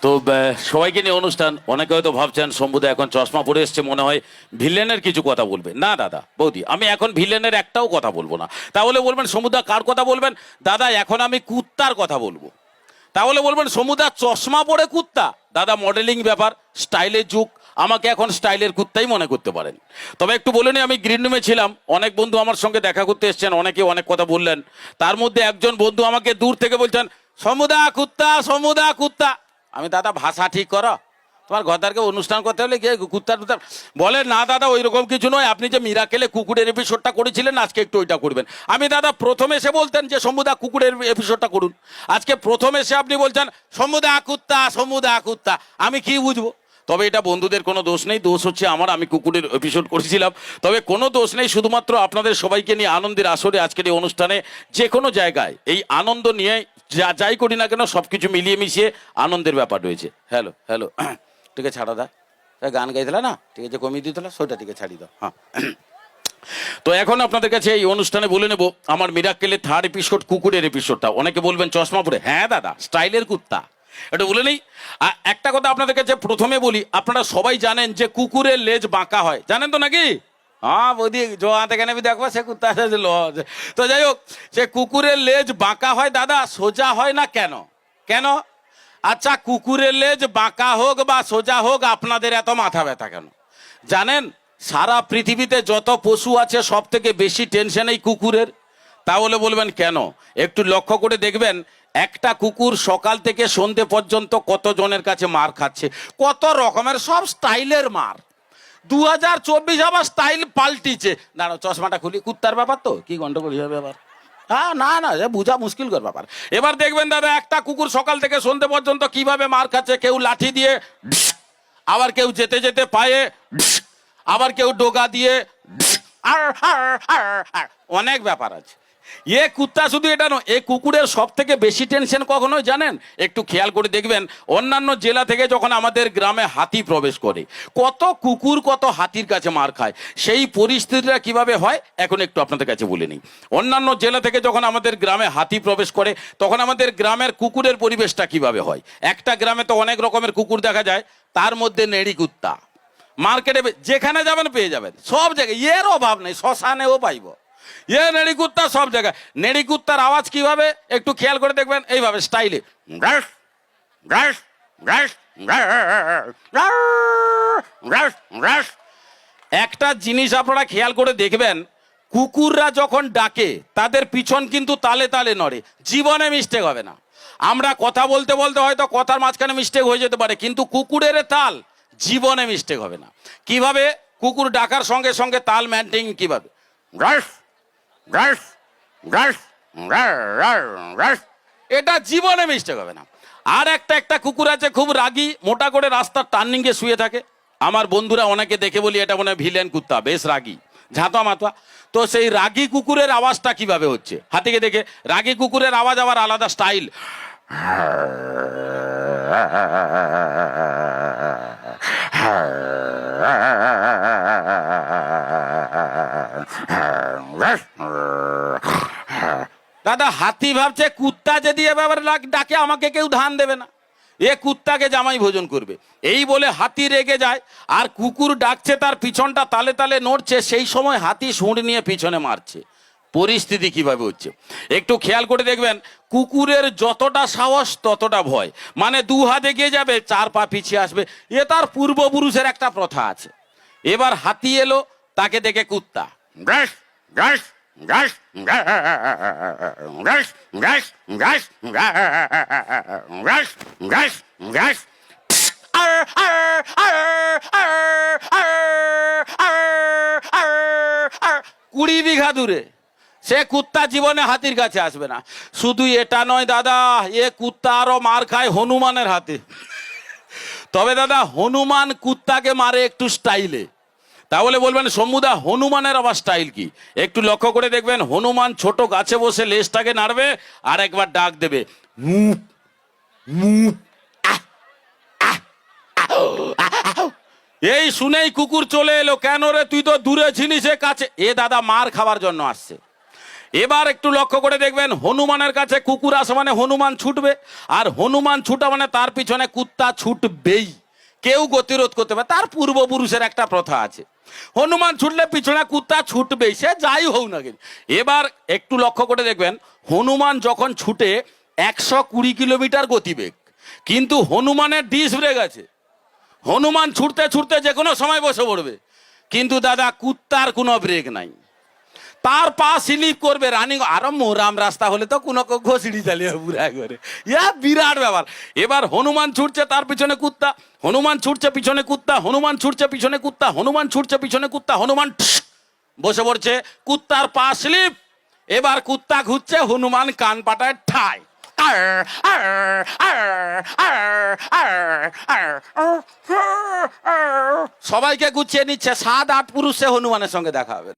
তো সবাইকে নিয়ে অনুষ্ঠান। অনেকে হয়তো ভাবছেন শম্ভুদা এখন চশমা পরে এসছে, মনে হয় ভিলেনের কিছু কথা বলবে। না দাদা বৌদি, আমি এখন ভিলেনের একটাও কথা বলবো না। তাহলে বলবেন শম্ভুদা কার কথা বলবেন? দাদা এখন আমি কুত্তার কথা বলবো। তাহলে বলবেন শম্ভুদা চশমা পরে কুত্তা? দাদা মডেলিং ব্যাপার, স্টাইলের যুগ, আমাকে এখন স্টাইলের কুত্তাই মনে করতে পারেন। তবে একটু বলে নি, আমি গ্রিন রুমে ছিলাম, অনেক বন্ধু আমার সঙ্গে দেখা করতে এসছেন, অনেকে অনেক কথা বললেন। তার মধ্যে একজন বন্ধু আমাকে দূর থেকে বলছেন শম্ভুদা কুত্তা, শম্ভুদা কুত্তা। আমি দাদা ভাষা ঠিক করো, তোমার ঘরদারকে অনুষ্ঠান করতে হলে গিয়ে কুত্তার টুত্তার বলে না। দাদা ওই রকম কিছু নয়, আপনি যে মিরাকেলে কুকুরের এপিসোডটা করেছিলেন আজকে একটু ওইটা করবেন। আমি দাদা প্রথমে এসে বলতেন যে শম্ভুদা কুকুরের এপিসোডটা করুন, আজকে প্রথম এসে আপনি বলছেন শম্ভুদা কুত্তা, শম্ভুদা কুত্তা। আমি কি বুঝবো? তবে এটা বন্ধুদের কোনো দোষ নেই, দোষ হচ্ছে আমার, আমি কুকুরের এপিসোড করেছিলাম। তবে কোনো দোষ নেই, শুধুমাত্র আপনাদের সবাইকে নিয়ে আনন্দের আসরে আজকের এই অনুষ্ঠানে যে কোনো জায়গায় এই আনন্দ নিয়ে যাই করি না কেন সব কিছু মিলিয়ে মিশিয়ে আনন্দের ব্যাপার রয়েছে। হ্যালো হ্যালো, ঠিক আছে ছাড়া দা, গান গাইছিলা না, ঠিক আছে কমিয়ে দিতে সেটা, ঠিক আছে ছাড়ি দাও। হ্যাঁ, তো এখন আপনাদের কাছে এই অনুষ্ঠানে বলে নেব আমার মিরাক্কেলের থার্ড এপিসোড কুকুরের এপিসোডটা। অনেকে বলবেন চশমা পরে, হ্যাঁ দাদা স্টাইলের কুত্তা, এটা বলে নেই। একটা কথা আপনাদের কাছে প্রথমে বলি, আপনারা সবাই জানেন যে কুকুরের লেজ বাঁকা হয়, জানেন তো নাকি? হ্যাঁ বৌদি, জো হাতে কেন দেখবো সে কুত্তা। তো যাই হোক, সে কুকুরের লেজ বাঁকা হয় দাদা, সোজা হয় না কেন? কেন? আচ্ছা কুকুরের লেজ বাঁকা হোক বা সোজা হোক আপনাদের এত মাথা ব্যথা কেন? জানেন সারা পৃথিবীতে যত পশু আছে সব থেকে বেশি টেনশন এই কুকুরের। তাহলে বলবেন কেন? একটু লক্ষ্য করে দেখবেন, একটা কুকুর সকাল থেকে সন্ধে পর্যন্ত কত জনের কাছে মার খাচ্ছে, কত রকমের সব স্টাইলের মার। 2024 আবার স্টাইল পাল্টিছে। দাঁড়াও চশমাটা খুলি, কুত্তার ব্যাপার তো কি গন্ডগোল ব্যাপার। হ্যাঁ না না, বুঝা মুশকিল কর ব্যাপার। এবার দেখবেন দাদা একটা কুকুর সকাল থেকে সন্ধে পর্যন্ত কিভাবে মার খাচ্ছে। কেউ লাঠি দিয়ে, আবার কেউ যেতে যেতে পায়ে, আবার কেউ ডোগা দিয়ে, অনেক ব্যাপার আছে। এ কুত্তা শুধু এটা নয়, এ কুকুরের সব থেকে বেশি টেনশন কখনো জানেন? একটু খেয়াল করে দেখবেন, অন্যান্য জেলা থেকে যখন আমাদের গ্রামে হাতি প্রবেশ করে, কত কুকুর কত হাতির কাছে মার খায়। সেই পরিস্থিতিটা কিভাবে হয় এখন একটু আপনাদের কাছে বলে নিই। অন্যান্য জেলা থেকে যখন আমাদের গ্রামে হাতি প্রবেশ করে তখন আমাদের গ্রামের কুকুরের পরিবেশটা কিভাবে হয়। একটা গ্রামে তো অনেক রকমের কুকুর দেখা যায়, তার মধ্যে নেড়ি কুত্তা। মার্কেটে যেখানে যাবেন পেয়ে যাবেন, সব জায়গায়, এর অভাব নেই, শ্মশানেও পাইব এ নেড়ি কুত্তা সব জায়গায়। নেড়ি কুত্তার আওয়াজ কিভাবে একটু খেয়াল করে দেখবেন, এইভাবে স্টাইলে। একটা জিনিস আপনারা খেয়াল করে দেখবেন, কুকুররা যখন ডাকে তাদের পিছন কিন্তু তালে তালে নড়ে, জীবনে মিস্টেক হবে না। আমরা কথা বলতে বলতে হয়তো কথার মাঝখানে মিস্টেক হয়ে যেতে পারে, কিন্তু কুকুরের তাল জীবনে মিস্টেক হবে না। কিভাবে? কুকুর ডাকার সঙ্গে সঙ্গে তাল মেনটেন কিভাবে, এটা জীবনে মিস্টেক হবে না। আর একটা কুকুর আছে খুব রাগী, মোটা করে রাস্তার টার্নিংয়ে শুয়ে থাকে। আমার বন্ধুরা অনেকে দেখে বলি এটা মনে হয় ভিলেন কুত্তা, বেশ রাগী, ঝাঁতা মাথা। তো সেই রাগী কুকুরের আওয়াজটা কিভাবে হচ্ছে হাতিকে দেখে? রাগী কুকুরের আওয়াজ আবার আলাদা স্টাইল। দাদা হাতি ভাবছে কুত্তা যদি এবার ডাকে আমাকে কেউ ধান দেবে না, এ কুত্তাকে জামাই ভোজন করবে, এই বলে হাতি রেগে যায়। আর কুকুর ডাকছে, তার পিছনটা তালে তালে নড়ছে, সেই সময় হাতি শুঁড় নিয়ে পিছনে মারছে। পরিস্থিতি কিভাবে হচ্ছে একটু খেয়াল করে দেখবেন, কুকুরের যতটা সাহস ততটা ভয়। মানে 2 হাত এগিয়ে যাবে, 4 পা পিছিয়ে আসবে, এ তার পূর্বপুরুষের একটা প্রথা আছে। এবার হাতি এলো, তাকে দেখে কুত্তা কুড়ি বিঘা দূরে। সে কুত্তা জীবনে হাতির কাছে আসবে না। শুধু এটা নয় দাদা, এ কুত্তা আরো মার খায় হনুমানের হাতে। তবে দাদা হনুমান কুত্তাকে মারে একটু স্টাইলে। তাহলে বলবেন শম্ভুদা হনুমানের আবার স্টাইল কি? একটু লক্ষ্য করে দেখবেন, হনুমান ছোট গাছে বসে লেজটাকে নাড়বে আর একবার ডাক দেবে, এই শুনেই কুকুর চলে এলো। কেন রে, তুই তো দূরে ছিলিস, কাছে। এ দাদা মার খাবার জন্য আসছে। এবার একটু লক্ষ্য করে দেখবেন, হনুমানের কাছে কুকুর আসে মানে হনুমান ছুটবে, আর হনুমান ছুটা মানে তার পিছনে কুত্তা ছুটবেই, কেউ গতিরোধ করতে পারে, তার পূর্বপুরুষের একটা প্রথা আছে, হনুমান ছুটলে পিছনে কুত্তা ছুটবেই, সে যাই হোক না কেন। এবার একটু লক্ষ্য করে দেখবেন, হনুমান যখন ছুটে 120 কিলোমিটার গতিবেগ, কিন্তু হনুমানের ডিস ব্রেক আছে, হনুমান ছুটতে ছুটতে যে কোনো সময় বসে পড়বে, কিন্তু দাদা কুত্তার কোনো ব্রেক নাই, তার পা স্লিপ করবে রানিং, আরো মোরাম রাস্তা হলে তো কোনো ঘষড়ি চালিয়ে পুরা করে, ইয়া বিরাট ব্যাপার। এবার হনুমান ছুটছে, তার পিছনে কুত্তা, হনুমান ছুটছে পিছনে কুত্তা, হনুমান ছুটছে পিছনে কুত্তা, হনুমান ছুটছে পিছনে কুত্তা, হনুমান বসে পড়ছে, কুত্তার পা স্লিপ, এবার কুত্তা ঘুরছে, হনুমান কান পাটায় ঠাই, সবাইকে গুছিয়ে নিচ্ছে, 7-8 পুরুষ সে হনুমানের সঙ্গে দেখা হবে।